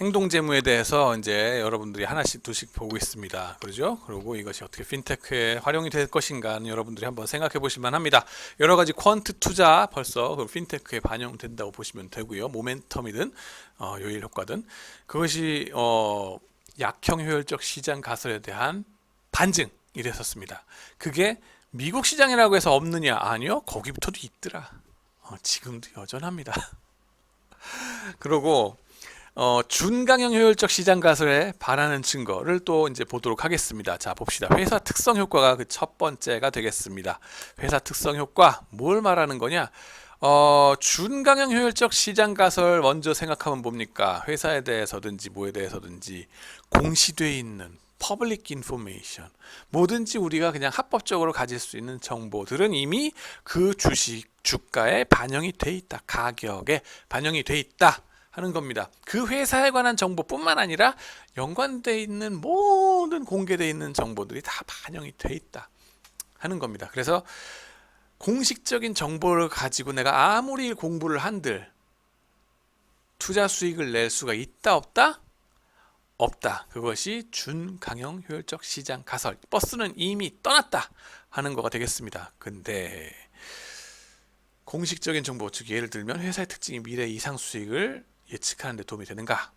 행동재무에 대해서 이제 여러분들이 하나씩 두씩 보고 있습니다. 그러죠? 그리고 이것이 어떻게 핀테크에 활용이 될 것인가는 여러분들이 한번 생각해 보시면 합니다. 여러 가지 퀀트 투자 벌써 그 핀테크에 반영된다고 보시면 되고요. 모멘텀이든 요일 효과든 그것이 약형 효율적 시장 가설에 대한 반증이 됐었습니다. 그게 미국 시장이라고 해서 없느냐? 아니요. 거기부터도 있더라. 지금도 여전합니다. 그리고 준강형 효율적 시장 가설에 반하는 증거를 또 이제 보도록 하겠습니다. 자, 봅시다. 회사 특성 효과가 그 첫 번째가 되겠습니다. 회사 특성 효과, 뭘 말하는 거냐? 준강형 효율적 시장 가설 먼저 생각하면 뭡니까? 회사에 대해서든지 뭐에 대해서든지 공시되어 있는 퍼블릭 인포메이션, 뭐든지 우리가 그냥 합법적으로 가질 수 있는 정보들은 이미 그 주식 주가에 반영이 돼 있다. 가격에 반영이 돼 있다 하는 겁니다. 그 회사에 관한 정보뿐만 아니라 연관되어 있는 모든 공개되어 있는 정보들이 다 반영이 돼 있다 하는 겁니다. 그래서 공식적인 정보를 가지고 내가 아무리 공부를 한들 투자 수익을 낼 수가 있다 없다? 없다. 그것이 준강형 효율적 시장 가설. 버스는 이미 떠났다 하는 거가 되겠습니다. 근데 공식적인 정보, 즉 예를 들면 회사의 특징이 미래 이상 수익을 예측하는 데 도움이 되는가?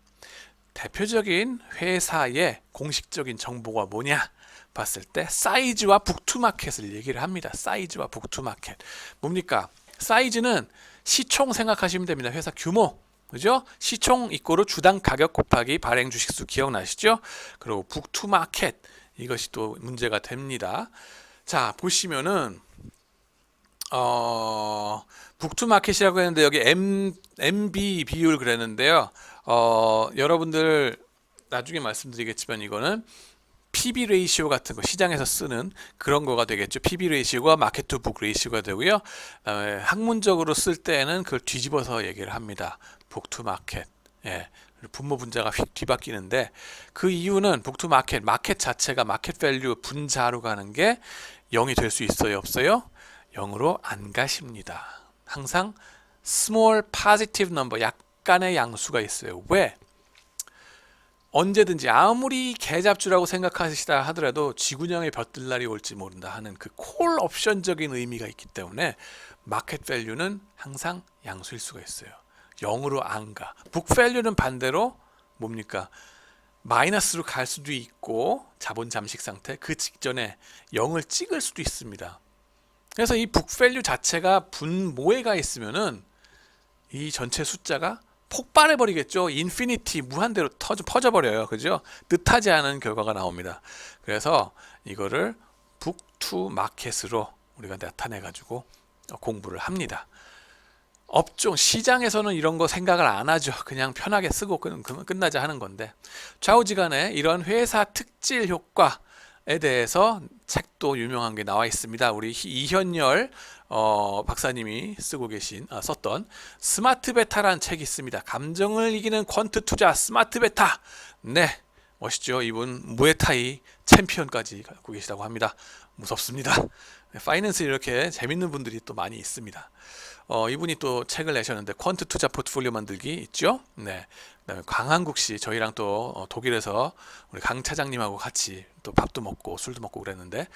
대표적인 회사의 공식적인 정보가 뭐냐? 봤을 때 사이즈와 북투마켓을 얘기를 합니다. 사이즈와 북투마켓. 뭡니까? 사이즈는 시총 생각하시면 됩니다. 회사 규모. 그죠? 시총 이꼬르 주당 가격 곱하기 발행 주식수 기억나시죠? 그리고 북투마켓. 이것이 또 문제가 됩니다. 자, 보시면은 북투마켓이라고 했는데 여기 MB 비율 그랬는데요. 여러분들 나중에 말씀드리겠지만 이거는 PB 레이시오 같은 거 시장에서 쓰는 그런 거가 되겠죠. PB 레이시오가 마켓 투 북 레이시오가 되고요. 그다음에 학문적으로 쓸 때는 그걸 뒤집어서 얘기를 합니다. 북 투 마켓. 예. 분모 분자가 휙 뒤바뀌는데 그 이유는 북 투 마켓, 마켓 자체가 마켓 밸류 분자로 가는 게 0이 될 수 있어요, 없어요? 0으로 안 가십니다. 항상 small positive number, 약간의 양수가 있어요. 왜? 언제든지 아무리 개잡주라고 생각하시다 하더라도 쥐구녕에 벼뜰 날이 올지 모른다 하는 그 콜 옵션적인 의미가 있기 때문에 마켓 밸류는 항상 양수일 수가 있어요. 0으로 안 가. 북 밸류는 반대로 뭡니까? 마이너스로 갈 수도 있고 자본 잠식 상태 그 직전에 0을 찍을 수도 있습니다. 그래서 이 북 밸류 자체가 분모에 가 있으면은 이 전체 숫자가 폭발해 버리겠죠. 인피니티 무한대로 퍼져 버려요. 그죠? 뜻하지 않은 결과가 나옵니다. 그래서 이거를 북 투 마켓으로 우리가 나타내 가지고 공부를 합니다. 업종 시장에서는 이런 거 생각을 안 하죠. 그냥 편하게 쓰고 끝나자 하는 건데 좌우지간에 이런 회사 특질 효과에 대해서 책도 유명한 게 나와 있습니다. 우리 이현열 박사님이 쓰고 계신 썼던 스마트 베타라는 책이 있습니다. 감정을 이기는 퀀트 투자 스마트 베타. 네, 멋있죠. 이분 무에타이 챔피언까지 갖고 계시다고 합니다. 무섭습니다. 파이낸스 이렇게 재밌는 분들이 또 많이 있습니다. 이분이 또 책을 내셨는데 퀀트 투자 포트폴리오 만들기 있죠. 네. 그다음에 강한국 씨 저희랑 또 독일에서 우리 강 차장님하고 같이 또 밥도 먹고 술도 먹고 그랬는데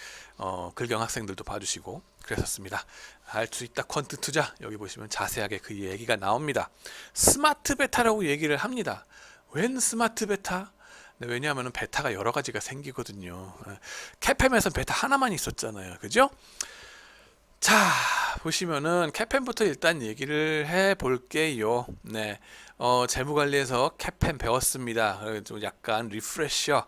글경 학생들도 봐주시고 그랬었습니다. 알 수 있다 퀀트 투자 여기 보시면 자세하게 그 얘기가 나옵니다. 스마트 베타라고 얘기를 합니다. 웬 스마트 베타? 네, 왜냐하면 베타가 여러 가지가 생기거든요. 캐팸에서 베타 하나만 있었잖아요. 그죠? 자, 보시면은 캐팸부터 일단 얘기를 해 볼게요. 네. 재무관리에서 캐팸 배웠습니다. 좀 약간 리프레셔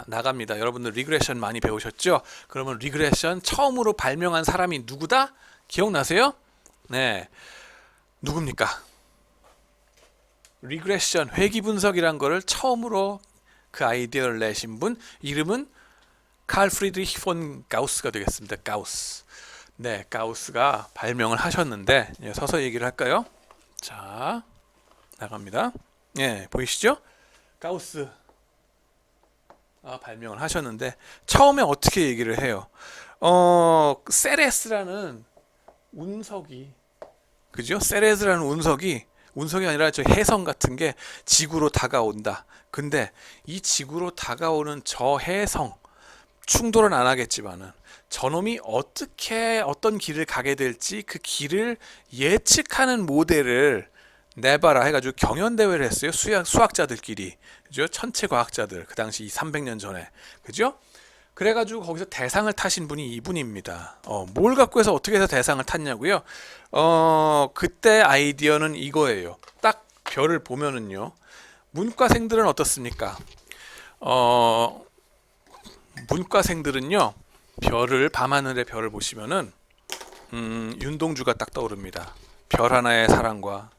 나갑니다. 여러분들 리그레션 많이 배우셨죠? 그러면 리그레션 처음으로 발명한 사람이 누구다? 기억나세요? 네. 누굽니까? 리그레션, 회귀 분석이란 거를 처음으로 그 아이디어를 내신 분 이름은 칼 프리드리히 폰 가우스가 되겠습니다. 가우스. 네, 가우스가 발명을 하셨는데 서서 얘기를 할까요? 자, 나갑니다. 예, 보이시죠? 가우스 발명을 하셨는데 처음에 어떻게 얘기를 해요? 세레스라는 운석이 그죠? 세레스라는 운석이 운석이 아니라 저 해성 같은 게 지구로 다가온다. 근데 이 지구로 다가오는 저 해성, 충돌은 안 하겠지만은 저놈이 어떻게 어떤 길을 가게 될지 그 길을 예측하는 모델을 내봐라 해가지고 경연 대회를 했어요. 수학자들끼리, 그죠? 천체 과학자들, 그 당시 300년 전에, 그죠? 그래가지고 거기서 대상을 타신 분이 이분입니다. 뭘 갖고 해서 어떻게 해서 대상을 탔냐고요? 그때 아이디어는 이거예요. 딱 별을 보면은요, 문과생들은 어떻습니까? 문과생들은요, 밤하늘의 별을 보시면은 윤동주가 딱 떠오릅니다. 별 하나의 사랑과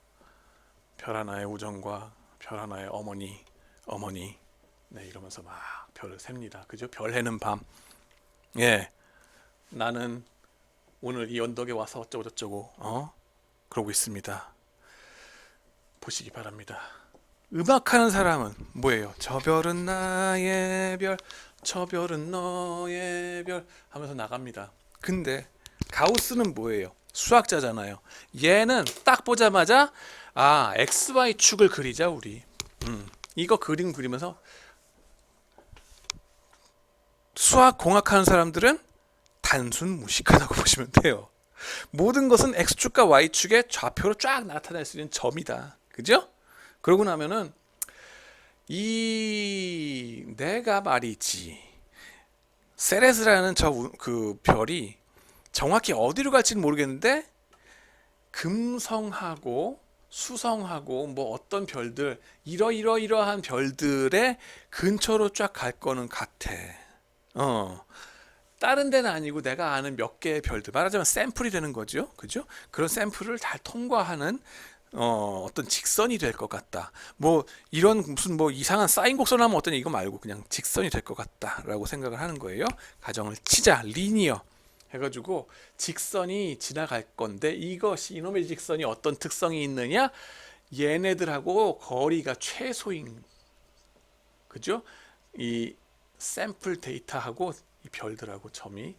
별 하나의 우정과 별 하나의 어머니, 네, 이러면서 막 별을 셉니다. 그죠? 별 해는 밤. 예, 나는 오늘 이 언덕에 와서 어쩌고 저쩌고 그러고 있습니다. 보시기 바랍니다. 음악하는 사람은 뭐예요? 저 별은 나의 별, 저 별은 너의 별 하면서 나갑니다. 근데 가우스는 뭐예요? 수학자잖아요. 얘는 딱 보자마자 XY 축을 그리자 우리. 이거 그림 그리면서 수학 공학하는 사람들은 단순 무식하다고 보시면 돼요. 모든 것은 X축과 Y축의 좌표로 쫙 나타낼 수 있는 점이다. 그죠? 그러고 나면은 내가 말이지 세레스라는 그 별이 정확히 어디로 갈지는 모르겠는데 금성하고 수성하고 뭐 어떤 별들 이러한 별들의 근처로 쫙 갈 거는 같아. 다른 데는 아니고 내가 아는 몇 개의 별들, 말하자면 샘플이 되는 거죠. 그죠? 그런 샘플을 잘 통과하는 어떤 직선이 될 것 같다. 뭐 이런 무슨 뭐 이상한 사인 곡선 하면 어떠냐 이거 말고 그냥 직선이 될 것 같다라고 생각을 하는 거예요. 가정을 치자. 리니어 해가지고 직선이 지나갈 건데 이놈의 직선이 어떤 특성이 있느냐? 얘네들하고 거리가 최소인, 그죠? 이 샘플 데이터하고 이 별들하고 점이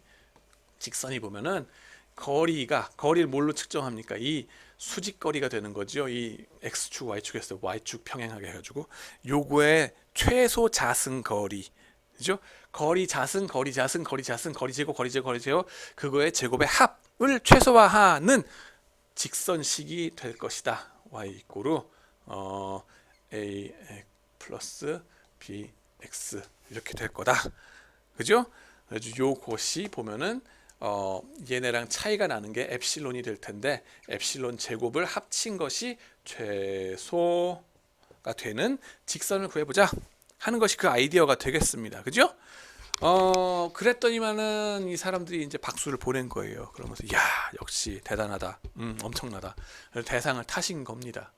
직선이 보면은 거리를 뭘로 측정합니까? 이 수직거리가 되는 거죠. 이 x축, y축에서 y축 평행하게 해가지고 요거의 최소 자승 거리, 그죠? 거리 자승, 거리 자승, 거리 자승, 거리 제곱, 거리 제곱, 거리 제곱, 그거의 제곱의 합을 최소화하는 직선식이 될 것이다. y 이꼬르 a 플러스 bx 이렇게 될 거다. 그죠? 그래서 요것이 보면은 얘네랑 차이가 나는 게 엡실론이 될 텐데 엡실론 제곱을 합친 것이 최소가 되는 직선을 구해보자 하는 것이 그 아이디어가 되겠습니다. 그죠? 그랬더니만은 이 사람들이 이제 박수를 보낸 거예요. 그러면서 야 역시 대단하다, 엄청나다. 대상을 타신 겁니다.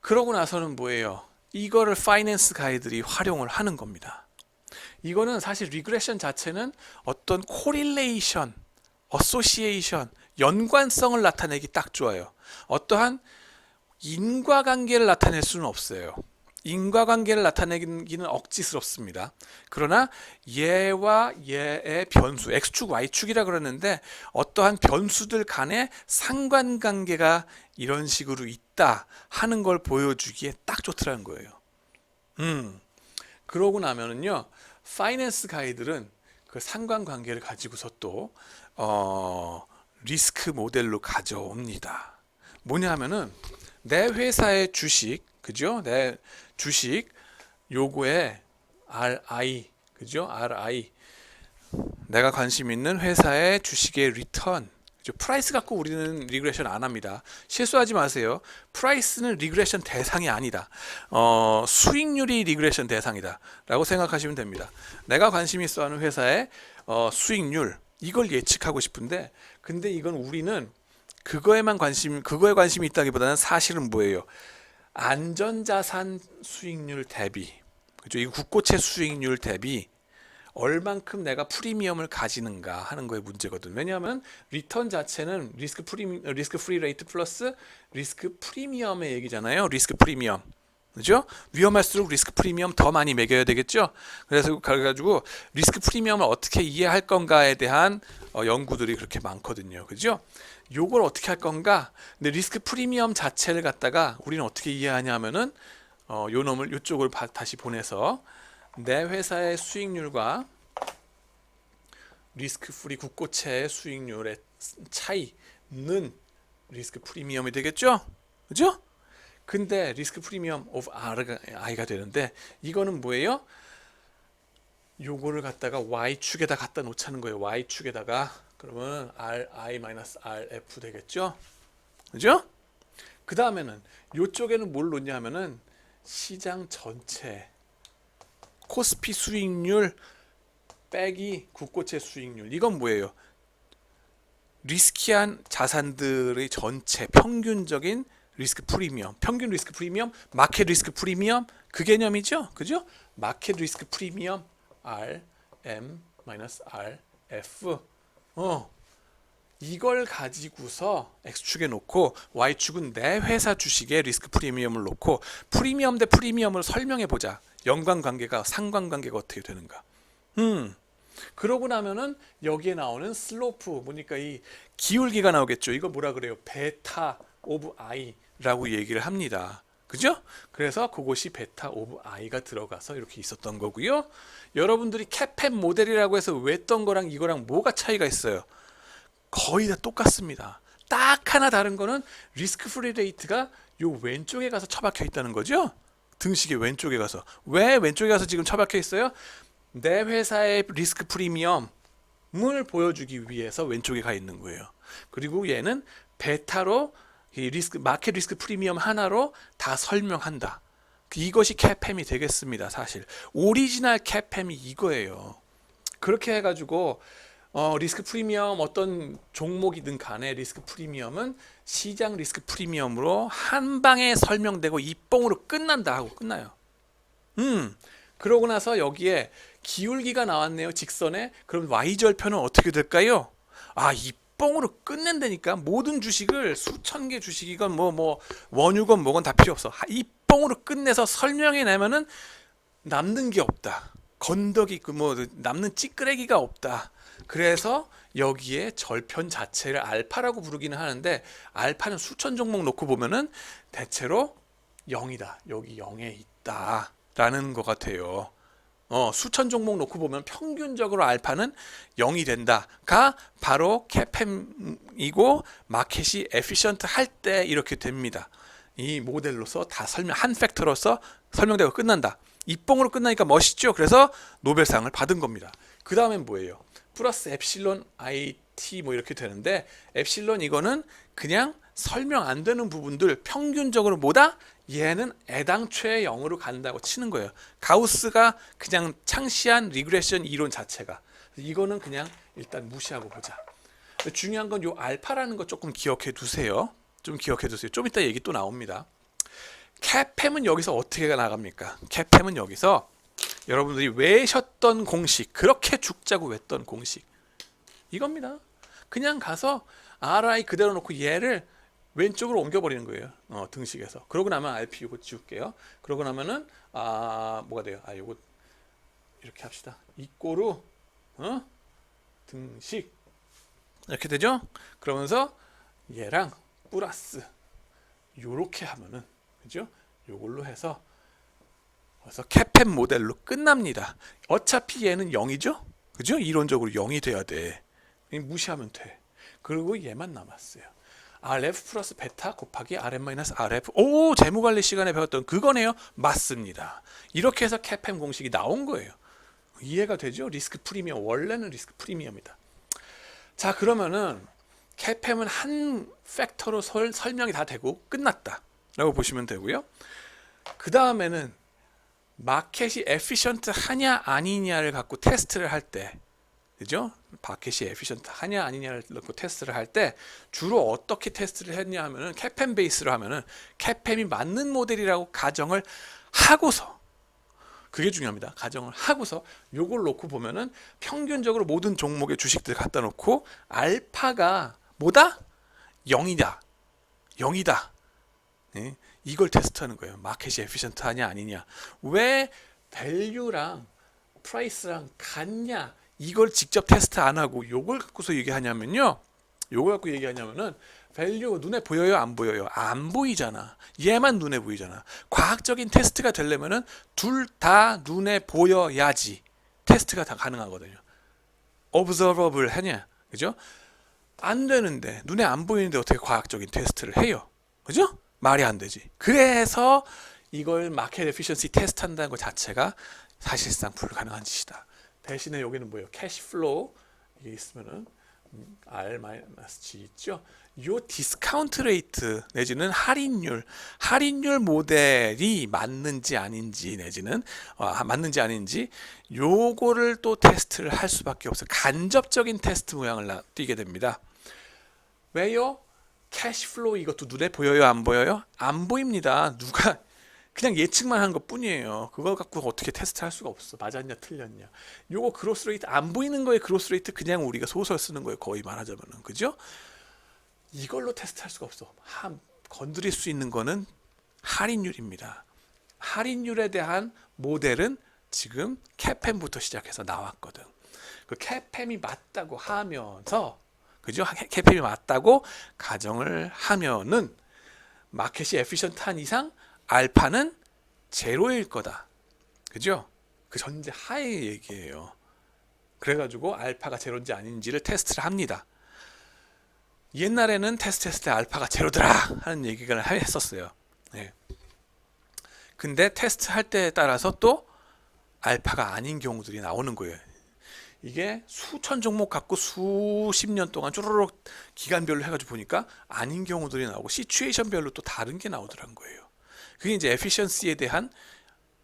그러고 나서는 뭐예요? 이거를 파이낸스 가이들이 활용을 하는 겁니다. 이거는 사실 리그레션 자체는 어떤 코릴레이션, 어소시에이션, 연관성을 나타내기 딱 좋아요. 어떠한 인과관계를 나타낼 수는 없어요. 인과관계를 나타내기는 억지스럽습니다. 그러나 얘와 얘의 변수, x축, y축이라 그러는데 어떠한 변수들 간의 상관관계가 이런 식으로 있다 하는 걸 보여주기에 딱 좋더라는 거예요. 그러고 나면은요, 파이낸스 가이들은 그 상관관계를 가지고서 또 리스크 모델로 가져옵니다. 뭐냐 하면은 내 회사의 주식, 그죠? 내 주식 요거에 RI, 그죠? RI, 내가 관심 있는 회사의 주식의 리턴, 그죠? 프라이스 갖고 우리는 리그레션 안 합니다. 실수하지 마세요. 프라이스는 리그레션 대상이 아니다. 수익률이 리그레션 대상이다 라고 생각하시면 됩니다. 내가 관심 있어 하는 회사의 수익률, 이걸 예측하고 싶은데, 근데 이건 우리는 그거에 관심이 있다기보다는 사실은 뭐예요? 안전자산 수익률 대비, 그죠? 이 국고채 수익률 대비 얼만큼 내가 프리미엄을 가지는가 하는 거에 문제거든. 왜냐하면 리턴 자체는 리스크 프리 레이트 플러스 리스크 프리미엄의 얘기잖아요. 리스크 프리미엄. 그죠? 위험할수록 리스크 프리미엄 더 많이 매겨야 되겠죠? 그래가지고 리스크 프리미엄을 어떻게 이해할 건가에 대한 연구들이 그렇게 많거든요. 그죠? 요걸 어떻게 할 건가? 근데 리스크 프리미엄 자체를 갖다가 우리는 어떻게 이해하냐면은 요 놈을 요쪽을 다시 보내서 내 회사의 수익률과 리스크 프리 국고채의 수익률의 차이는 리스크 프리미엄이 되겠죠? 그죠? 근데 리스크 프리미엄 오브 I가 되는데 이거는 뭐예요? 요거를 갖다가 Y축에다 갖다 놓자는 거예요. Y축에다가 그러면 RI-RF 되겠죠? 그죠? 그 다음에는 요쪽에는 뭘 놓냐 하면은 시장 전체 코스피 수익률 빼기 국고채 수익률. 이건 뭐예요? 리스키한 자산들의 전체 평균적인 리스크 프리미엄, 평균 리스크 프리미엄, 마켓 리스크 프리미엄 그 개념이죠. 그죠? 마켓 리스크 프리미엄 RM-RF 이걸 가지고서 X축에 놓고 Y축은 내 회사 주식의 리스크 프리미엄을 놓고 프리미엄 대 프리미엄을 설명해 보자. 연관관계가 상관관계가 어떻게 되는가. 그러고 나면은 여기에 나오는 슬로프 보니까 이 기울기가 나오겠죠. 이거 뭐라 그래요? 베타 오브 I라고 얘기를 합니다. 그죠? 그래서 그것이 베타 오브 I가 들어가서 이렇게 있었던 거고요. 여러분들이 캐펜 모델이라고 해서 외웠던 거랑 이거랑 뭐가 차이가 있어요? 거의 다 똑같습니다. 딱 하나 다른 거는 리스크 프리 레이트가 요 왼쪽에 가서 처박혀 있다는 거죠. 등식의 왼쪽에 가서. 왜 왼쪽에 가서 지금 처박혀 있어요? 내 회사의 리스크 프리미엄을 보여주기 위해서 왼쪽에 가 있는 거예요. 그리고 얘는 베타로 이 마켓 리스크 프리미엄 하나로 다 설명한다. 이것이 캐팸이 되겠습니다. 사실 오리지널 캐팸이 이거예요. 그렇게 해가지고 리스크 프리미엄 어떤 종목이든 간에 리스크 프리미엄은 시장 리스크 프리미엄으로 한 방에 설명되고 입봉으로 끝난다 하고 끝나요. 그러고 나서 여기에 기울기가 나왔네요. 직선에. 그럼 Y절편은 어떻게 될까요? 입봉으로 끝낸다니까. 모든 주식을 수천 개 주식이건 뭐 원유건 뭐건 다 필요 없어. 입봉으로 끝내서 설명해 내면은 남는 게 없다. 건더기 남는 찌끄레기가 없다. 그래서 여기에 절편 자체를 알파라고 부르기는 하는데 알파는 수천 종목 놓고 보면은 대체로 0이다. 여기 0에 있다. 라는 것 같아요. 수천 종목 놓고 보면 평균적으로 알파는 0이 된다가 바로 캐팸이고 마켓이 에피션트 할 때 이렇게 됩니다. 이 모델로서 다 한 팩터로서 설명되고 끝난다. 입봉으로 끝나니까 멋있죠. 그래서 노벨상을 받은 겁니다. 그 다음엔 뭐예요? 플러스 엡실론 IT 뭐 이렇게 되는데 엡실론 이거는 그냥 설명 안 되는 부분들 평균적으로 뭐다? 얘는 애당초에 0으로 간다고 치는 거예요. 가우스가 그냥 창시한 리그레션 이론 자체가. 이거는 그냥 일단 무시하고 보자. 중요한 건 요 알파라는 거 조금 기억해 두세요. 좀 기억해 두세요. 좀 이따 얘기 또 나옵니다. 캐팸은 여기서 어떻게 나갑니까? 캐팸은 여기서 여러분들이 외셨던 공식, 그렇게 죽자고 외웠던 공식 이겁니다. 그냥 가서 RI 그대로 놓고 얘를 왼쪽으로 옮겨버리는 거예요. 등식에서. 그러고 나면 RP 요거 지울게요. 그러고 나면은 뭐가 돼요? 요거 이렇게 합시다. 이꼬르 등식 이렇게 되죠? 그러면서 얘랑 플러스 요렇게 하면은 그죠? 요걸로 해서 그래서 캐팸 모델로 끝납니다. 어차피 얘는 0이죠? 그죠? 이론적으로 0이 돼야 돼. 무시하면 돼. 그리고 얘만 남았어요. RF 플러스 베타 곱하기 RM-RF. 재무관리 시간에 배웠던 그거네요. 맞습니다. 이렇게 해서 캐팸 공식이 나온 거예요. 이해가 되죠? 리스크 프리미엄. 원래는 리스크 프리미엄이다. 자, 그러면은 캐팸은 한 팩터로 설명이 다 되고 끝났다 라고 보시면 되고요. 그 다음에는 마켓이 에피션트 하냐 아니냐를 갖고 테스트를 할 때, 그죠? 마켓이 에피션트 하냐 아니냐를 갖고 테스트를 할 때 주로 어떻게 테스트를 했냐 하면은 캐팸 베이스로 하면은 캐팸이 맞는 모델이라고 가정을 하고서, 그게 중요합니다. 가정을 하고서 요걸 놓고 보면은 평균적으로 모든 종목의 주식들 갖다 놓고 알파가 뭐다? 0이다. 0이다. 네? 이걸 테스트하는 거예요. 마켓이 에피션트하냐 아니냐. 왜 밸류랑 프라이스랑 같냐. 이걸 직접 테스트 안 하고 요걸 갖고서 얘기하냐면요. 요걸 갖고 얘기하냐면은 밸류 눈에 보여요 안 보여요? 안 보이잖아. 얘만 눈에 보이잖아. 과학적인 테스트가 되려면은 둘 다 눈에 보여야지 테스트가 다 가능하거든요. observable 하냐, 그죠? 안 되는데 눈에 안 보이는데 어떻게 과학적인 테스트를 해요, 그죠? 말이 안 되지. 그래서 이걸 마켓 에피션시 테스트 한다는 것 자체가 사실상 불가능한 짓이다. 대신에 여기는 뭐예요? 캐시플로우 이게 있으면은 R-G 있죠? 요 디스카운트 레이트 내지는 할인율 모델이 맞는지 아닌지 내지는 맞는지 아닌지 요거를 또 테스트를 할 수밖에 없어요. 간접적인 테스트 모양을 띄게 됩니다. 왜요? 캐시플로우 이것도 눈에 보여요 안 보여요? 안 보입니다. 누가 그냥 예측만 한 것 뿐이에요. 그거 갖고 어떻게 테스트할 수가 없어. 맞았냐 틀렸냐. 요거 그로스 레이트 안 보이는 거에 그로스 레이트 그냥 우리가 소설 쓰는 거예요. 거의 말하자면은, 그죠? 이걸로 테스트할 수가 없어. 건드릴 수 있는 거는 할인율입니다. 할인율에 대한 모델은 지금 캐팸부터 시작해서 나왔거든. 그 캐팸이 맞다고 하면서, 그죠? 캐팸이 맞다고 가정을 하면은 마켓이 에피션트한 이상 알파는 제로일 거다. 그죠? 그 전제 하에 얘기예요. 그래가지고 알파가 제로인지 아닌지를 테스트를 합니다. 옛날에는 테스트했을 때 알파가 제로더라 하는 얘기를 했었어요. 네. 근데 테스트할 때에 따라서 또 알파가 아닌 경우들이 나오는 거예요. 이게 수천 종목 갖고 수십 년 동안 쪼르륵 기간별로 해가지고 보니까 아닌 경우들이 나오고 시츄에이션별로 또 다른 게 나오더란 거예요. 그게 이제 에피션시에 대한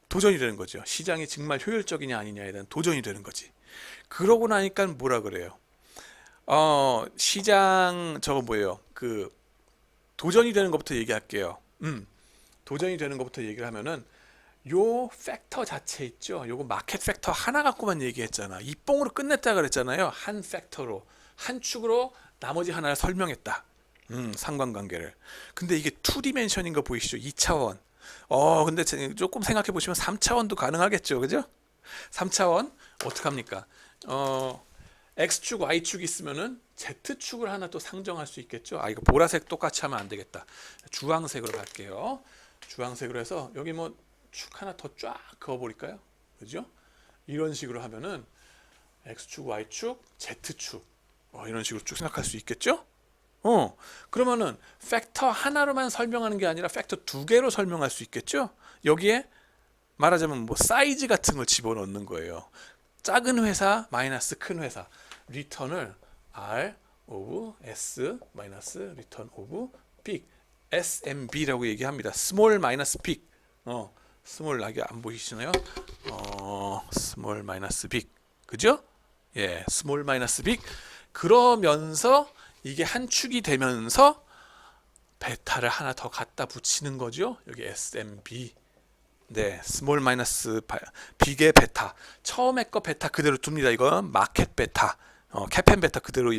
도전이 되는 거죠. 시장이 정말 효율적이냐 아니냐에 대한 도전이 되는 거지. 그러고 나니까 뭐라 그래요? 시장 저거 뭐예요? 그 도전이 되는 것부터 얘기할게요. 도전이 되는 것부터 얘기를 하면은 요 팩터 자체 있죠. 요거 마켓 팩터 하나 갖고만 얘기했잖아. 이뽕으로 끝냈다 그랬잖아요. 한 팩터로 한 축으로 나머지 하나를 설명했다. 상관관계를. 근데 이게 2디멘션인 거 보이시죠? 2차원. 근데 조금 생각해 보시면 3차원도 가능하겠죠. 그죠? 3차원 어떡합니까? X축, Y축 있으면은 Z축을 하나 또 상정할 수 있겠죠. 이거 보라색 똑같이 하면 안 되겠다. 주황색으로 갈게요. 주황색으로 해서 여기 뭐 축 하나 더 쫙 그어 버릴까요? 그죠? 이런 식으로 하면은 X축, Y축, Z축 이런 식으로 쭉 생각할 수 있겠죠? 그러면은 팩터 하나로만 설명하는 게 아니라 팩터 두 개로 설명할 수 있겠죠? 여기에 말하자면 뭐 사이즈 같은 걸 집어넣는 거예요. 작은 회사 마이너스 큰 회사 리턴을 R of S 마이너스 리턴 of big SMB라고 얘기합니다. 스몰 마이너스 빅. 스몰 나게 안 보이시나요? 스몰 마이너스 빅. 그죠? 예, 스몰 마이너스 빅. 그러면서 이게 한 축이 되면서 베타를 하나 더 갖다 붙이는 거죠. 여기 SMB. 네, 스몰 마이너스 빅의 베타. 처음에 거 베타 그대로 둡니다. 이건 마켓 베타. 캐펜 베타 그대로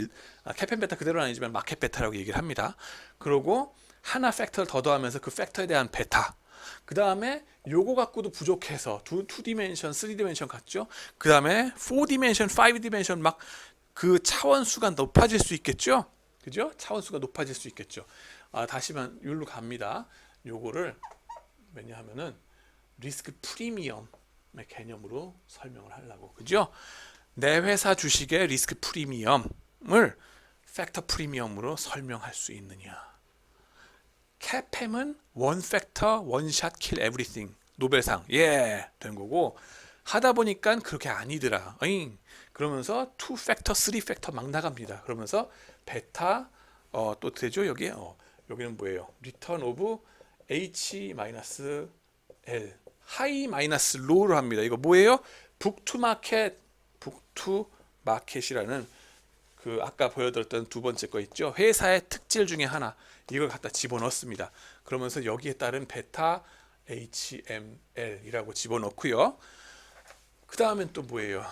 캐펜 베타 그대로는 아니지만 마켓 베타라고 얘기를 합니다. 그리고 하나 팩터를 더 더하면서 그 팩터에 대한 베타. 그 다음에 요거 갖고도 부족해서 2디멘션, 3디멘션 같죠? 그 다음에 4디멘션, 5디멘션 막 그 차원수가 높아질 수 있겠죠? 그죠? 차원수가 높아질 수 있겠죠. 다시만 율로 갑니다. 요거를 왜냐하면은 리스크 프리미엄의 개념으로 설명을 하려고. 그죠? 내 회사 주식의 리스크 프리미엄을 팩터 프리미엄으로 설명할 수 있느냐. 캐팸은 원 팩터 원샷 킬 에브리띵 노벨상 된 거고 하다 보니까 그렇게 아니더라. 그러면서 2 팩터, 3 팩터 막 나갑니다. 그러면서 베타 또 되죠 여기 여기는 뭐예요? 리턴 오브 H 마이너스 L 하이 마이너스 로우를 합니다. 이거 뭐예요? 북투 마켓이라는 그 아까 보여드렸던 두 번째 거 있죠. 회사의 특질 중에 하나 이걸 갖다 집어넣습니다. 그러면서 여기에 따른 베타 HML이라고 집어넣고요. 그 다음엔 또 뭐예요?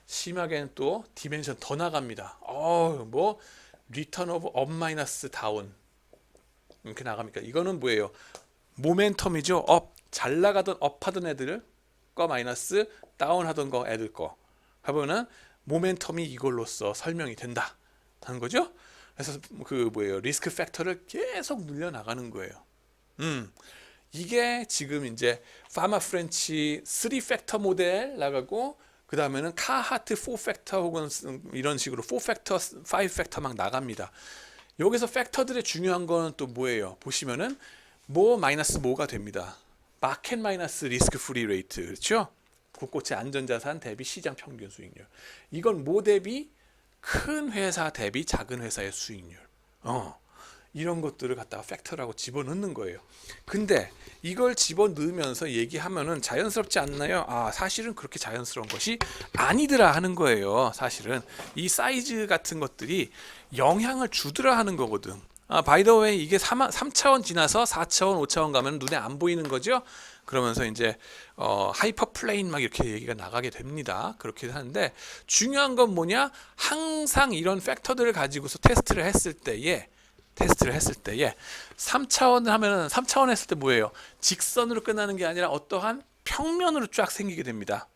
심하게는 또 디멘션 더 나갑니다. 뭐 리턴 오브 업 마이너스 다운 이렇게 나갑니까? 이거는 뭐예요? 모멘텀이죠. 잘 나가던 업하던 애들 거 마이너스 다운하던 거 애들 거 하면은 모멘텀이 이걸로써 설명이 된다 하는 거죠. 그래서 그 뭐예요, 리스크 팩터를 계속 늘려 나가는 거예요. 이게 지금 이제 파마 프렌치 3팩터 모델 나가고, 그 다음에는 카하트 4팩터 혹은 이런 식으로 4팩터, 5팩터 막 나갑니다. 여기서 팩터들의 중요한 거는 또 뭐예요? 보시면은 뭐 마이너스 뭐가 됩니다. 마켓 마이너스 리스크 프리 레이트, 그렇죠? 국고채 안전자산 대비 시장 평균 수익률. 이건 뭐 대비? 큰 회사 대비 작은 회사의 수익률. 이런 것들을 갖다가 팩터라고 집어넣는 거예요. 근데 이걸 집어넣으면서 얘기하면은 자연스럽지 않나요? 사실은 그렇게 자연스러운 것이 아니더라 하는 거예요. 사실은 이 사이즈 같은 것들이 영향을 주더라 하는 거거든. 바이 더 웨이 이게 3차원 지나서 4차원, 5차원 가면 눈에 안 보이는 거죠. 그러면서 이제 하이퍼 플레인 막 이렇게 얘기가 나가게 됩니다. 그렇게 하는데 중요한 건 뭐냐? 항상 이런 팩터들을 가지고서 테스트를 했을 때에 3차원 하면은 3차원 했을 때 뭐예요? 직선으로 끝나는 게 아니라 어떠한 평면으로 쫙 생기게 됩니다.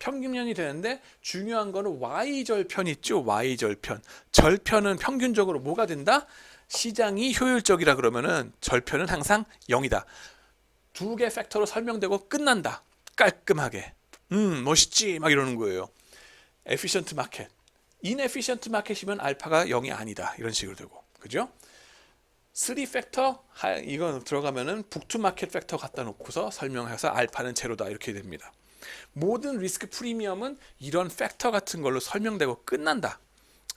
평균면이 되는데 중요한 거는 Y절편 있죠. Y절편. 절편은 평균적으로 뭐가 된다? 시장이 효율적이라 그러면은 절편은 항상 0이다. 두 개 팩터로 설명되고 끝난다. 깔끔하게. 멋있지? 막 이러는 거예요. 에피션트 마켓. 인에피션트 마켓이면 알파가 0이 아니다. 이런 식으로 되고. 그죠? 3팩터 이거 들어가면은 북투 마켓 팩터 갖다 놓고서 설명해서 알파는 제로다 이렇게 됩니다. 모든 리스크 프리미엄은 이런 팩터 같은 걸로 설명되고 끝난다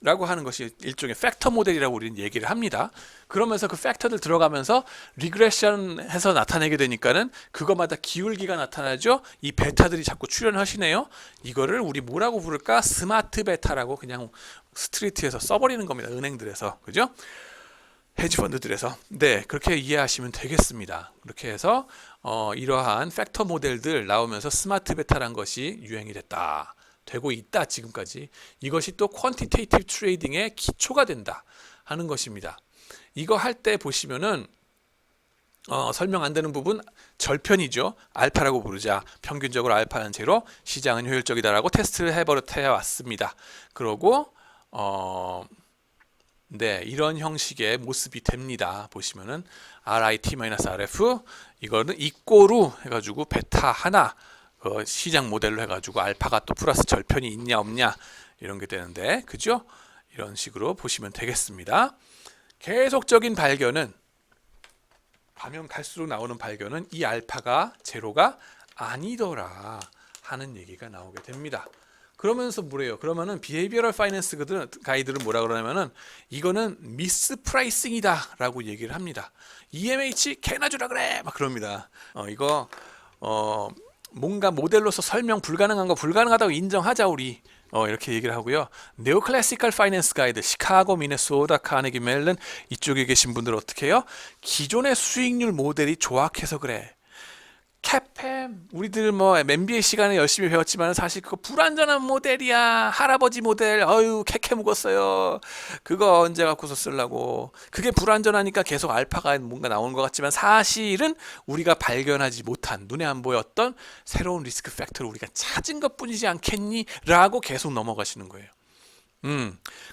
라고 하는 것이 일종의 팩터 모델이라고 우리는 얘기를 합니다. 그러면서 그 팩터들 들어가면서 리그레션 해서 나타내게 되니까는 그것마다 기울기가 나타나죠. 이 베타들이 자꾸 출현하시네요. 이거를 우리 뭐라고 부를까? 스마트 베타라고 그냥 스트리트에서 써버리는 겁니다. 은행들에서. 그죠? 헤지펀드들에서. 네, 그렇게 이해하시면 되겠습니다. 그렇게 해서 이러한 팩터 모델들 나오면서 스마트 베타란 것이 유행이 됐다. 되고 있다. 지금까지. 이것이 또 퀀티테이티브 트레이딩의 기초가 된다 하는 것입니다. 이거 할 때 보시면은 설명 안 되는 부분 절편이죠. 알파라고 부르자. 평균적으로 알파는 제로, 시장은 효율적이다라고 테스트를 해버릇해 왔습니다. 그러고 네, 이런 형식의 모습이 됩니다. 보시면은 RIT-RF 이거는 이꼬루 해가지고 베타 하나 시장 모델로 해가지고 알파가 또 플러스 절편이 있냐 없냐 이런 게 되는데, 그죠? 이런 식으로 보시면 되겠습니다. 계속적인 발견은 가면 갈수록 나오는 발견은 이 알파가 제로가 아니더라 하는 얘기가 나오게 됩니다. 그러면서 뭐래요? 그러면은 비헤이비어럴 파이낸스 가이드는 뭐라 그러냐면은 이거는 미스 프라이싱이다 라고 얘기를 합니다. EMH 개나 주라 그래 막 그럽니다. 이거 뭔가 모델로서 설명 불가능한 거 불가능하다고 인정하자 우리. 이렇게 얘기를 하고요. 네오클래시컬 파이낸스 가이드 시카고, 미네소타, 카네기 멜론 이쪽에 계신 분들 어떻게 해요? 기존의 수익률 모델이 조악해서 그래. 캡햄 우리들 뭐 MBA 시간에 열심히 배웠지만 사실 그거 불안전한 모델이야. 할아버지 모델 캐캐 묵었어요. 그거 언제 갖고서 쓰려고. 그게 불안전하니까 계속 알파가 뭔가 나오는 것 같지만 사실은 우리가 발견하지 못한 눈에 안 보였던 새로운 리스크 팩터를 우리가 찾은 것뿐이지 않겠니? 라고 계속 넘어가시는 거예요.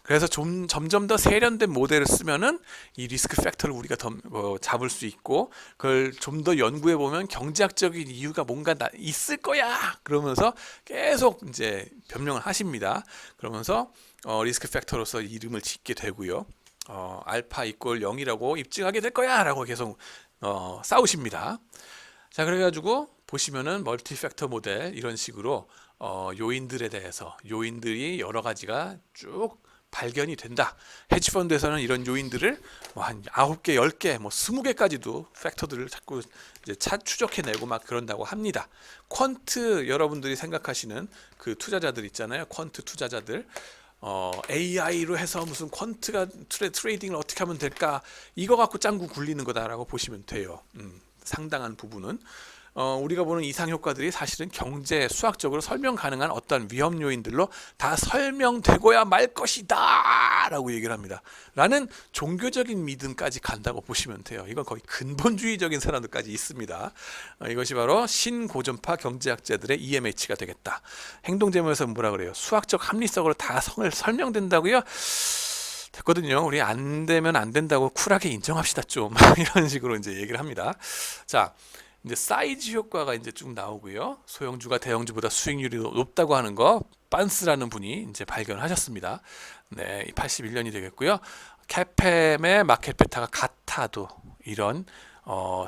그래서 점점 더 세련된 모델을 쓰면은 이 리스크 팩터를 우리가 더 잡을 수 있고, 그걸 좀 더 연구해 보면 경제학적인 이유가 뭔가 있을 거야. 그러면서 계속 이제 변명을 하십니다. 그러면서 리스크 팩터로서 이름을 짓게 되고요. 알파 이꼴 0이라고 입증하게 될 거야라고 계속 싸우십니다. 자, 그래가지고 보시면은 멀티 팩터 모델 이런 식으로 요인들에 대해서 요인들이 여러 가지가 쭉 발견이 된다. 헤지펀드에서는 이런 요인들을 한 9개, 10개, 20개까지도 팩터들을 자꾸 이제 추적해내고 막 그런다고 합니다. 퀀트 여러분들이 생각하시는 그 투자자들 있잖아요. 퀀트 투자자들. AI로 해서 무슨 퀀트가 트레이딩을 어떻게 하면 될까? 이거 갖고 짱구 굴리는 거다라고 보시면 돼요. 상당한 부분은. 우리가 보는 이상 효과들이 사실은 경제 수학적으로 설명 가능한 어떤 위험 요인들로 다 설명되고야 말 것이다 라고 얘기를 합니다. 라는 종교적인 믿음까지 간다고 보시면 돼요. 이건 거의 근본주의적인 사람들까지 있습니다. 이것이 바로 신고전파 경제학자들의 EMH가 되겠다. 행동제목에서 뭐라 그래요? 수학적 합리성으로 다 설명된다고요? 됐거든요. 우리 안 되면 안 된다고 쿨하게 인정합시다 좀. 이런 식으로 이제 얘기를 합니다. 자, 이제 사이즈 효과가 이제 쭉 나오고요. 소형주가 대형주보다 수익률이 높다고 하는 거 빤스라는 분이 이제 발견하셨습니다. 네, 81년이 되겠고요. 캐팸의 마켓 베타가 같아도 이런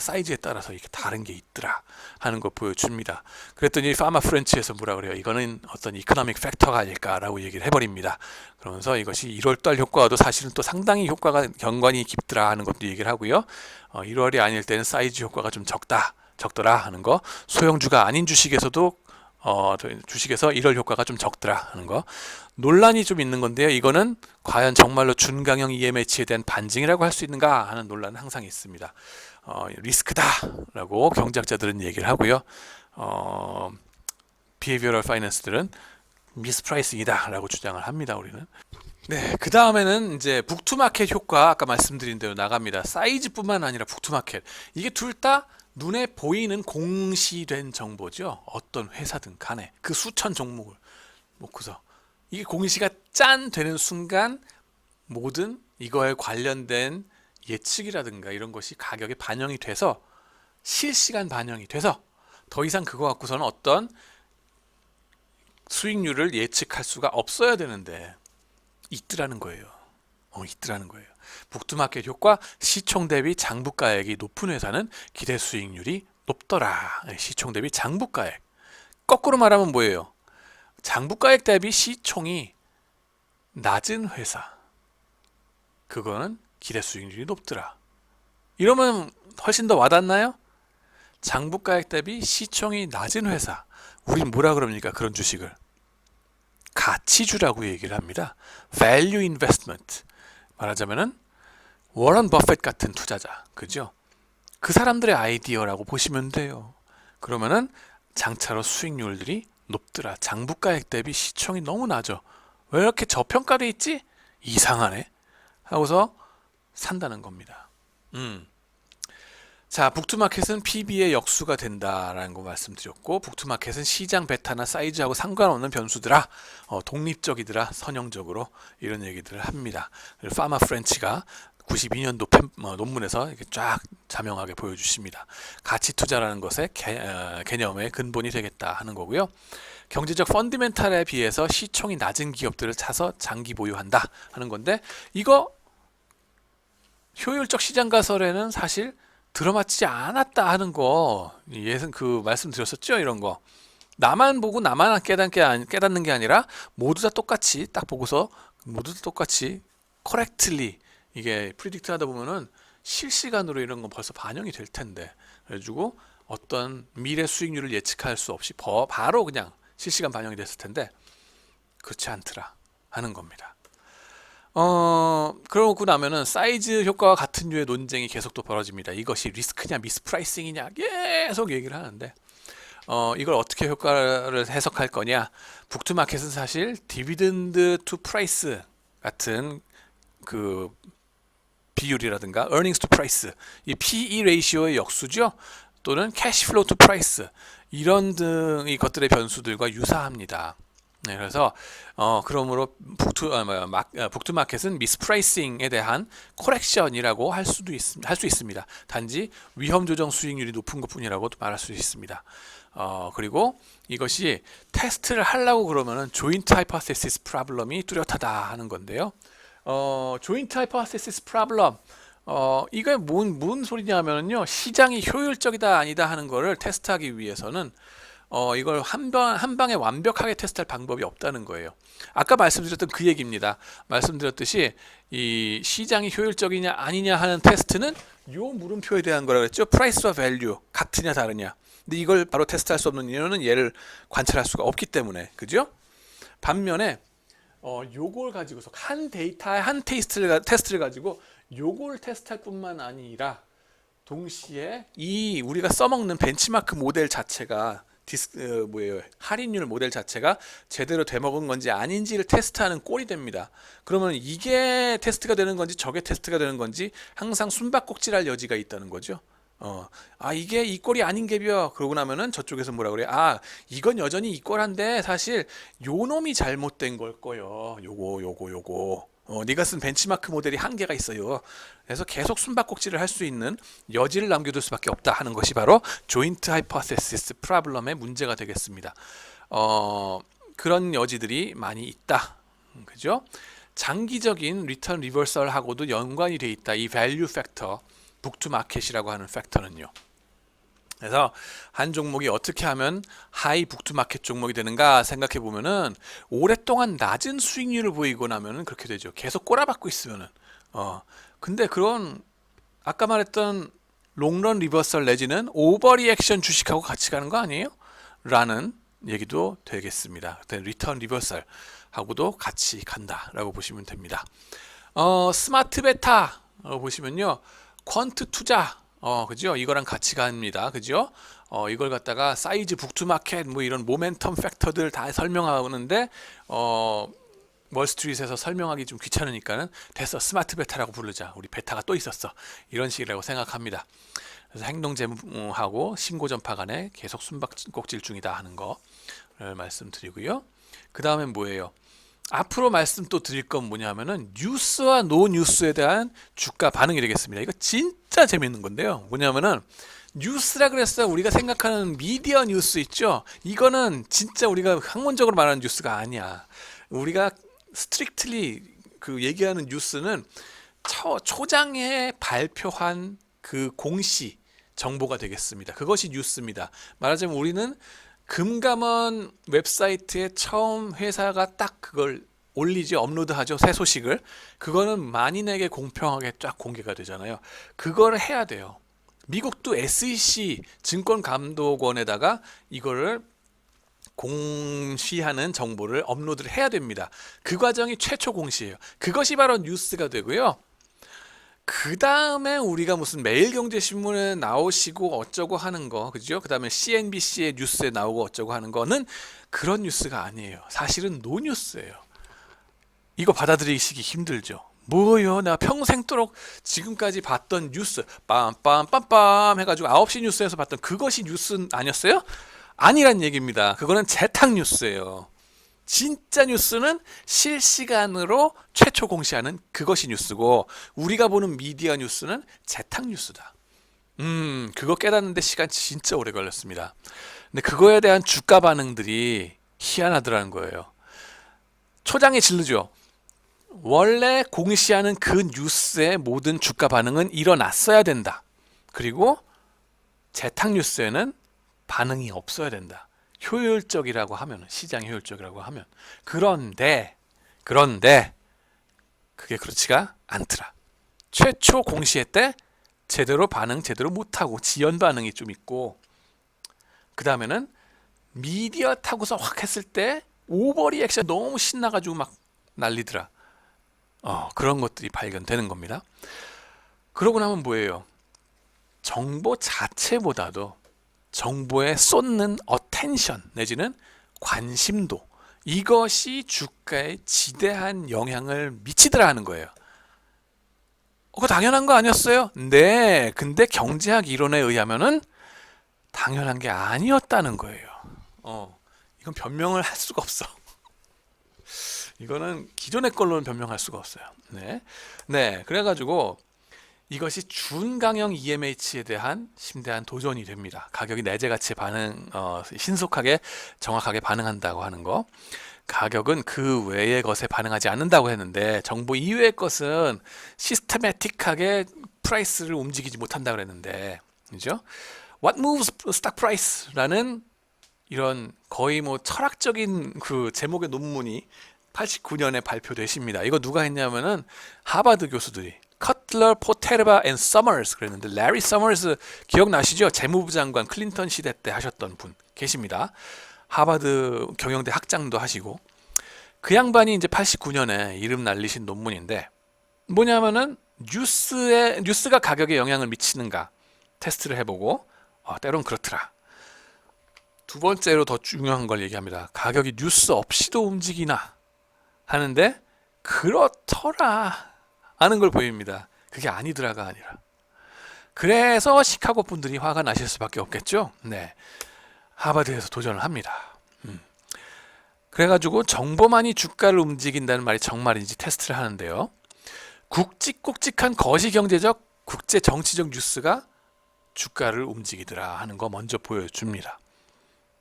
사이즈에 따라서 이렇게 다른 게 있더라 하는 걸 보여줍니다. 그랬더니 파마 프렌치에서 뭐라 그래요? 이거는 어떤 이코노믹 팩터가 아닐까라고 얘기를 해버립니다. 그러면서 이것이 1월달 효과와도 사실은 또 상당히 효과가 연관이 깊더라 하는 것도 얘기를 하고요. 1월이 아닐 때는 사이즈 효과가 좀 적더라 하는 거. 소형주가 아닌 주식에서도 주식에서 1월 효과가 좀 적더라 하는 거. 논란이 좀 있는 건데요. 이거는 과연 정말로 준강형 EMH에 대한 반증이라고 할 수 있는가 하는 논란은 항상 있습니다. 리스크다라고 경제학자들은 얘기를 하고요. 비헤비어럴 파이낸스들은 미스프라이싱이다라고 주장을 합니다. 우리는. 네, 그 다음에는 이제 북투마켓 효과 아까 말씀드린 대로 나갑니다. 사이즈뿐만 아니라 북투마켓 이게 둘 다 눈에 보이는 공시된 정보죠. 어떤 회사든 간에 그 수천 종목을 놓고서 이게 공시가 짠 되는 순간 모든 이거에 관련된 예측이라든가 이런 것이 가격에 반영이 돼서 실시간 반영이 돼서 더 이상 그거 갖고서는 어떤 수익률을 예측할 수가 없어야 되는데 있더라는 거예요. 있더라는 거예요. 북투마켓 효과 시총 대비 장부가액이 높은 회사는 기대 수익률이 높더라. 시총 대비 장부가액. 거꾸로 말하면 뭐예요? 장부가액 대비 시총이 낮은 회사. 그거는 기대 수익률이 높더라. 이러면 훨씬 더 와닿나요? 장부가액 대비 시총이 낮은 회사. 우린 뭐라 그럽니까? 그런 주식을. 가치주라고 얘기를 합니다. Value Investment. 말하자면은 워런 버핏 같은 투자자. 그죠? 그 사람들의 아이디어라고 보시면 돼요. 그러면은 장차로 수익률들이 높더라. 장부가액 대비 시총이 너무 낮아. 왜 이렇게 저평가돼 있지? 이상하네. 하고서 산다는 겁니다. 자, 북투마켓은 PB의 역수가 된다라는 거 말씀드렸고, 북투마켓은 시장 베타나 사이즈하고 상관없는 변수더라, 독립적이더라, 선형적으로 이런 얘기들을 합니다. 파마 프렌치가 92년도 논문에서 이렇게 쫙 자명하게 보여주십니다. 가치 투자라는 것의 개념의 근본이 되겠다 하는 거고요. 경제적 펀디멘탈에 비해서 시총이 낮은 기업들을 차서 장기 보유한다 하는 건데, 이거 효율적 시장 가설에는 사실 들어맞지 않았다 하는 거 예전 그 말씀드렸었죠. 이런 거 나만 보고 나만 깨닫는 게 아니라 모두 다 똑같이 딱 보고서 모두 다 똑같이 correctly 이게 프리딕트 하다 보면은 실시간으로 이런 건 벌써 반영이 될 텐데, 그래가지고 어떤 미래 수익률을 예측할 수 없이 바로 그냥 실시간 반영이 됐을 텐데 그렇지 않더라 하는 겁니다. 그러고 나면은 사이즈 효과와 같은 류의 논쟁이 계속 또 벌어집니다. 이것이 리스크냐 미스프라이싱이냐 계속 얘기를 하는데, 이걸 어떻게 효과를 해석할 거냐. 북투마켓은 사실 디비던드 투 프라이스 같은 그 비율이라든가 earnings to price, 이 PE 레이시오의 역수죠. 또는 cash flow to price 이런 등의 것들의 변수들과 유사합니다. 네, 그래서 그러므로 북투마켓은 미스프라이싱에 대한 코렉션이라고 할 수 있습니다. 단지 위험 조정 수익률이 높은 것뿐이라고도 말할 수 있습니다. 그리고 이것이 테스트를 하려고 그러면은 조인트 하이포테시스 프로블럼이 뚜렷하다 하는 건데요. 조인트 하이포테시스 프로블럼, 이게 뭔 소리냐면요, 시장이 효율적이다 아니다 하는 거를 테스트하기 위해서는 이걸 한 방에 완벽하게 테스트할 방법이 없다는 거예요. 아까 말씀드렸던 그 얘기입니다. 말씀드렸듯이 이 시장이 효율적이냐 아니냐 하는 테스트는 요 물음표에 대한 거라 그랬죠. 프라이스와 밸류 같으냐 다르냐. 근데 이걸 바로 테스트할 수 없는 이유는 얘를 관찰할 수가 없기 때문에, 그죠? 반면에 요걸 가지고서 한 데이터의 한 테스트를 가지고 요걸 테스트할 뿐만 아니라 동시에 이 우리가 써먹는 벤치마크 모델 자체가 할인율 모델 자체가 제대로 되먹은 건지 아닌지를 테스트하는 꼴이 됩니다. 그러면 이게 테스트가 되는 건지 저게 테스트가 되는 건지 항상 숨바꼭질할 여지가 있다는 거죠. 이게 이 꼴이 아닌 게벼. 그러고 나면은 저쪽에서 뭐라 그래? 이건 여전히 이 꼴한데 사실 요 놈이 잘못된 걸 거요. 요거. 네가 쓴 벤치마크 모델이 한계가 있어요. 그래서 계속 숨바꼭질을 할 수 있는 여지를 남겨둘 수밖에 없다 하는 것이 바로 조인트 하이포테시스 프로블럼의 문제가 되겠습니다. 그런 여지들이 많이 있다. 그죠? 장기적인 리턴 리버설하고도 연관이 돼 있다. 이 밸류 팩터, 북투 마켓이라고 하는 팩터는요. 그래서 한 종목이 어떻게 하면 하이 북투 마켓 종목이 되는가 생각해 보면은 오랫동안 낮은 수익률을 보이고 나면은 그렇게 되죠. 계속 꼬라박고 있으면은. 근데 그런 아까 말했던 롱런 리버설 내지는 오버리액션 주식하고 같이 가는 거 아니에요? 라는 얘기도 되겠습니다. 리턴 리버설 하고도 같이 간다라고 보시면 됩니다. 스마트 베타 보시면요. 퀀트 투자 그죠? 이거랑 같이 갑니다. 그죠? 이걸 갖다가 사이즈 북투마켓 뭐 이런 모멘텀 팩터들 다 설명하는데 월스트리트에서 설명하기 좀 귀찮으니까는 됐어 스마트 베타라고 부르자. 우리 베타가 또 있었어. 이런 식이라고 생각합니다. 그래서 행동 재무하고 신고 전파 간에 계속 숨바꼭질 중이다 하는 거를 말씀드리고요. 그 다음엔 뭐예요? 앞으로 말씀 또 드릴 건 뭐냐면은 뉴스와 노 뉴스에 대한 주가 반응이 되겠습니다. 이거 진짜 재밌는 건데요. 뭐냐면은 뉴스라 그랬어요. 우리가 생각하는 미디어 뉴스 있죠. 이거는 진짜 우리가 학문적으로 말하는 뉴스가 아니야. 우리가 스트릭틀리 그 얘기하는 뉴스는 초장에 발표한 그 공시 정보가 되겠습니다. 그것이 뉴스입니다. 말하자면 우리는 금감원 웹사이트에 처음 회사가 딱 그걸 올리죠. 업로드하죠. 새 소식을. 그거는 만인에게 공평하게 쫙 공개가 되잖아요. 그걸 해야 돼요. 미국도 SEC 증권감독원에다가 이거를 공시하는 정보를 업로드를 해야 됩니다. 그 과정이 최초 공시예요. 그것이 바로 뉴스가 되고요. 그 다음에 우리가 무슨 매일경제신문에 나오시고 어쩌고 하는 거, 그죠? 그 다음에 CNBC의 뉴스에 나오고 어쩌고 하는 거는 그런 뉴스가 아니에요. 사실은 노뉴스예요. 이거 받아들이시기 힘들죠. 뭐요? 내가 평생도록 지금까지 봤던 뉴스 빰빰빰빰 해가지고 9시 뉴스에서 봤던 그것이 뉴스 아니었어요? 아니란 얘기입니다. 그거는 재탕 뉴스예요. 진짜 뉴스는 실시간으로 최초 공시하는 그것이 뉴스고 우리가 보는 미디어 뉴스는 재탕 뉴스다. 그거 깨닫는데 시간 진짜 오래 걸렸습니다. 근데 그거에 대한 주가 반응들이 희한하더라는 거예요. 초장에 질르죠. 원래 공시하는 그 뉴스의 모든 주가 반응은 일어났어야 된다. 그리고 재탕 뉴스에는 반응이 없어야 된다. 효율적이라고 하면, 시장 효율적이라고 하면. 그런데 그게 그렇지가 않더라. 최초 공시회 때 제대로 반응 제대로 못하고 지연 반응이 좀 있고, 그 다음에는 미디어 타고서 확 했을 때 오버리액션 너무 신나가지고 막 난리더라. 그런 것들이 발견되는 겁니다. 그러고 나면 뭐예요? 정보 자체보다도 정보에 쏟는 어텐션 내지는 관심도, 이것이 주가에 지대한 영향을 미치더라 하는 거예요. 그거 당연한 거 아니었어요? 네, 근데 경제학 이론에 의하면은 당연한 게 아니었다는 거예요. 이건 변명을 할 수가 없어. 이거는 기존의 걸로는 변명할 수가 없어요. 네, 그래가지고 이것이 준강형 EMH에 대한 심대한 도전이 됩니다. 가격이 내재가치에 신속하게 정확하게 반응한다고 하는 거. 가격은 그 외의 것에 반응하지 않는다고 했는데 정보 이외의 것은 시스테매틱하게 프라이스를 움직이지 못한다고 그랬는데, 그죠? What moves stock price라는 이런 거의 뭐 철학적인 그 제목의 논문이 89년에 발표되십니다. 이거 누가 했냐면은 하버드 교수들이 커틀러, 포테르바 앤 서머스 그랬는데, 레리 서머스 기억나시죠? 재무부 장관 클린턴 시대 때 하셨던 분 계십니다. 하버드 경영대 학장도 하시고, 그 양반이 이제 89년에 이름 날리신 논문인데 뭐냐면은 뉴스가 가격에 영향을 미치는가, 테스트를 해보고 때론 그렇더라. 두 번째로 더 중요한 걸 얘기합니다. 가격이 뉴스 없이도 움직이나 하는데 그렇더라 하는 걸 보입니다. 그게 아니더라가 아니라. 그래서 시카고 분들이 화가 나실 수밖에 없겠죠. 네, 하버드에서 도전을 합니다. 그래가지고 정보만이 주가를 움직인다는 말이 정말인지 테스트를 하는데요. 굵직굵직한 거시경제적 국제 정치적 뉴스가 주가를 움직이더라 하는 거 먼저 보여줍니다.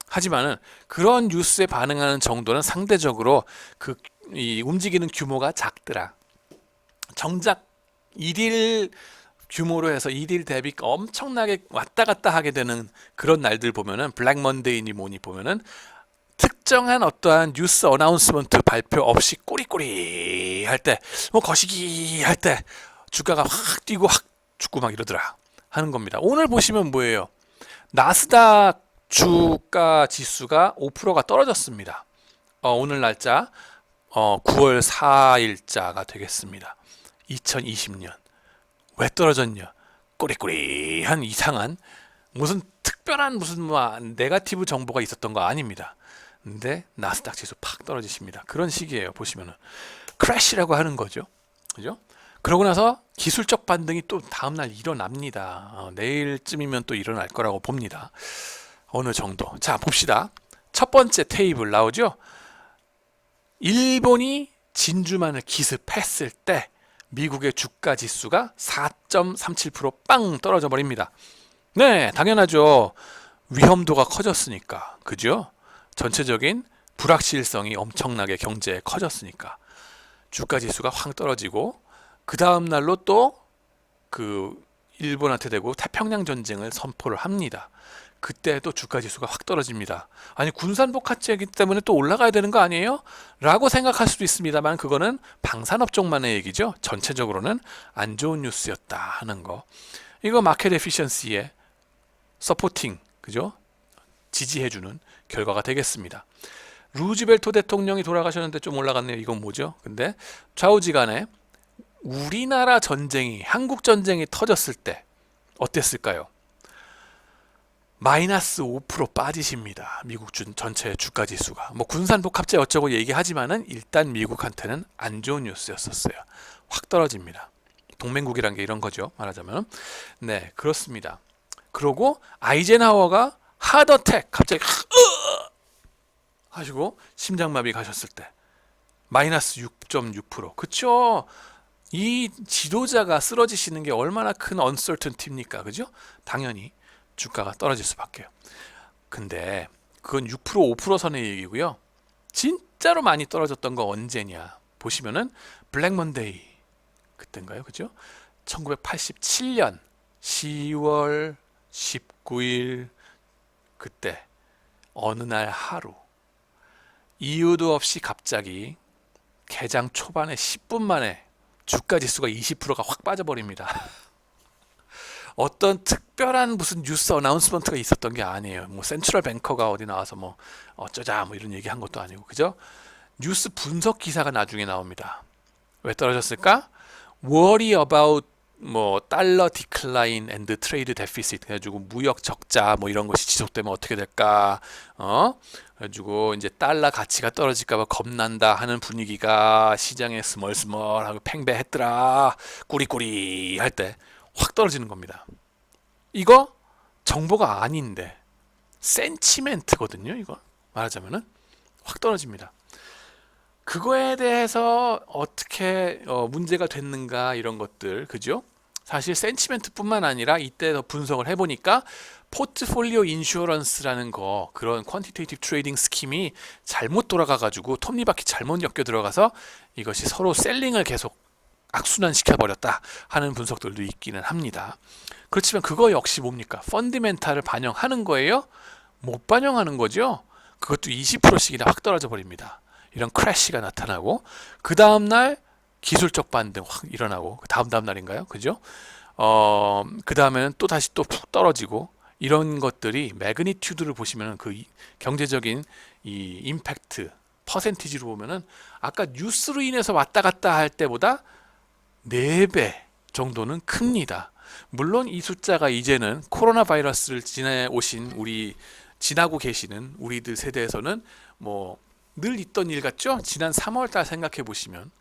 하지만은 그런 뉴스에 반응하는 정도는 상대적으로 이 움직이는 규모가 작더라. 정작 일일 규모로 해서 일일 대비 엄청나게 왔다 갔다 하게 되는 그런 날들 보면은 블랙 먼데이니 뭐니 보면은 특정한 어떠한 뉴스 어나운스먼트 발표 없이 꼬리꼬리 할 때, 뭐 거시기 할 때 주가가 확 뛰고 확 죽고 막 이러더라 하는 겁니다. 오늘 보시면 뭐예요? 나스닥 주가 지수가 5%가 떨어졌습니다. 오늘 날짜 9월 4일자가 되겠습니다. 2020년. 왜 떨어졌냐? 꼬리꼬리한 이상한 무슨 특별한 무슨 네거티브 정보가 있었던 거 아닙니다. 근데 나스닥 지수 팍 떨어지십니다. 그런 시기예요. 보시면은 크래시라고 하는 거죠. 그죠? 그러고 나서 기술적 반등이 또 다음날 일어납니다. 내일쯤이면 또 일어날 거라고 봅니다. 어느 정도. 자, 봅시다. 첫 번째 테이블 나오죠? 일본이 진주만을 기습했을 때 미국의 주가 지수가 4.37%빵 떨어져 버립니다. 네, 당연하죠. 위험도가 커졌으니까. 그죠? 전체적인 불확실성이 엄청나게 경제에 커졌으니까 주가 지수가 확 떨어지고 그 다음 날로 또 일본한테 대고 태평양 전쟁을 선포를 합니다. 그때 또 주가 지수가 확 떨어집니다. 아니 군산복 하체이기 때문에 또 올라가야 되는 거 아니에요? 라고 생각할 수도 있습니다만 그거는 방산업 쪽만의 얘기죠. 전체적으로는 안 좋은 뉴스였다 하는 거. 이거 마켓 에피션시의 서포팅, 그죠? 지지해주는 결과가 되겠습니다. 루즈벨트 대통령이 돌아가셨는데 좀 올라갔네요. 이건 뭐죠? 근데 좌우지간에 우리나라 전쟁이 한국 전쟁이 터졌을 때 어땠을까요? 마이너스 5% 빠지십니다. 미국 전체 주가 지수가. 뭐 군산복 합재 어쩌고 얘기하지만은 일단 미국한테는 안 좋은 뉴스였었어요. 확 떨어집니다. 동맹국이란 게 이런 거죠. 말하자면. 네, 그렇습니다. 그러고 아이젠하워가 하드어택 갑자기 하시고 심장마비 가셨을 때 마이너스 6.6%. 그쵸? 이 지도자가 쓰러지시는 게 얼마나 큰 언설턴티입니까? 그죠? 당연히 주가가 떨어질 수밖에요. 근데 그건 6% 5% 선의 얘기고요. 진짜로 많이 떨어졌던 거 언제냐? 보시면은 블랙 먼데이 그때인가요? 그죠? 1987년 10월 19일 그때 어느 날 하루 이유도 없이 갑자기 개장 초반에 10분 만에 주가 지수가 20%가 확 빠져버립니다. 어떤 특별한 무슨 뉴스 어나운스먼트가 있었던 게 아니에요. 뭐 센트럴 뱅커가 어디 나와서 뭐 어쩌자 뭐 이런 얘기 한 것도 아니고 그죠? 뉴스 분석 기사가 나중에 나옵니다. 왜 떨어졌을까? Worry about 뭐 달러 디클라인 앤드 트레이드 데피시트 해가지고 무역 적자 뭐 이런 것이 지속되면 어떻게 될까? 그래가지고 이제 달러 가치가 떨어질까봐 겁난다 하는 분위기가 시장에 스멀스멀하고 팽배했더라. 꾸리꾸리 할 때 확 떨어지는 겁니다. 이거 정보가 아닌데 센치멘트거든요. 이거 말하자면은 확 떨어집니다. 그거에 대해서 어떻게 문제가 됐는가 이런 것들 그죠? 사실 센치멘트뿐만 아니라 이때 더 분석을 해보니까 포트폴리오 인슈어런스라는 거 그런 퀀티테이티브 트레이딩 스킴이 잘못 돌아가가지고 톱니바퀴 잘못 엮여 들어가서 이것이 서로 셀링을 계속 악순환 시켜버렸다 하는 분석들도 있기는 합니다. 그렇지만 그거 역시 뭡니까? 펀디멘탈을 반영하는 거예요? 못 반영하는 거죠? 그것도 20%씩이나 확 떨어져 버립니다. 이런 크래시가 나타나고 그 다음날 기술적 반등 확 일어나고 그 다음 날인가요? 그죠? 그 다음에는 또 다시 또 푹 떨어지고 이런 것들이 매그니튜드를 보시면 그 경제적인 이 임팩트 퍼센티지로 보면은 아까 뉴스로 인해서 왔다 갔다 할 때보다 4배 정도는 큽니다. 물론 이 숫자가 이제는 코로나 바이러스를 지나고 계시는 우리들 세대에서는 뭐 늘 있던 일 같죠? 지난 3월 달 생각해 보시면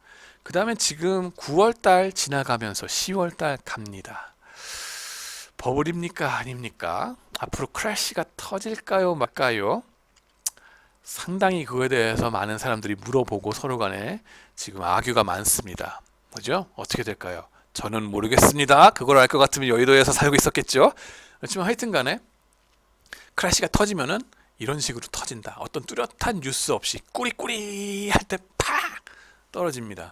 그 다음에 지금 9월 달 지나가면서 10월 달 갑니다. 버블입니까? 아닙니까? 앞으로 크래시가 터질까요? 말까요? 상당히 그거에 대해서 많은 사람들이 물어보고 서로 간에 지금 아규가 많습니다. 그죠? 어떻게 될까요? 저는 모르겠습니다. 그걸 알 것 같으면 여의도에서 살고 있었겠죠? 그렇지만 하여튼 간에 크래시가 터지면은 이런 식으로 터진다. 어떤 뚜렷한 뉴스 없이 꾸리꾸리 할 때 팍 떨어집니다.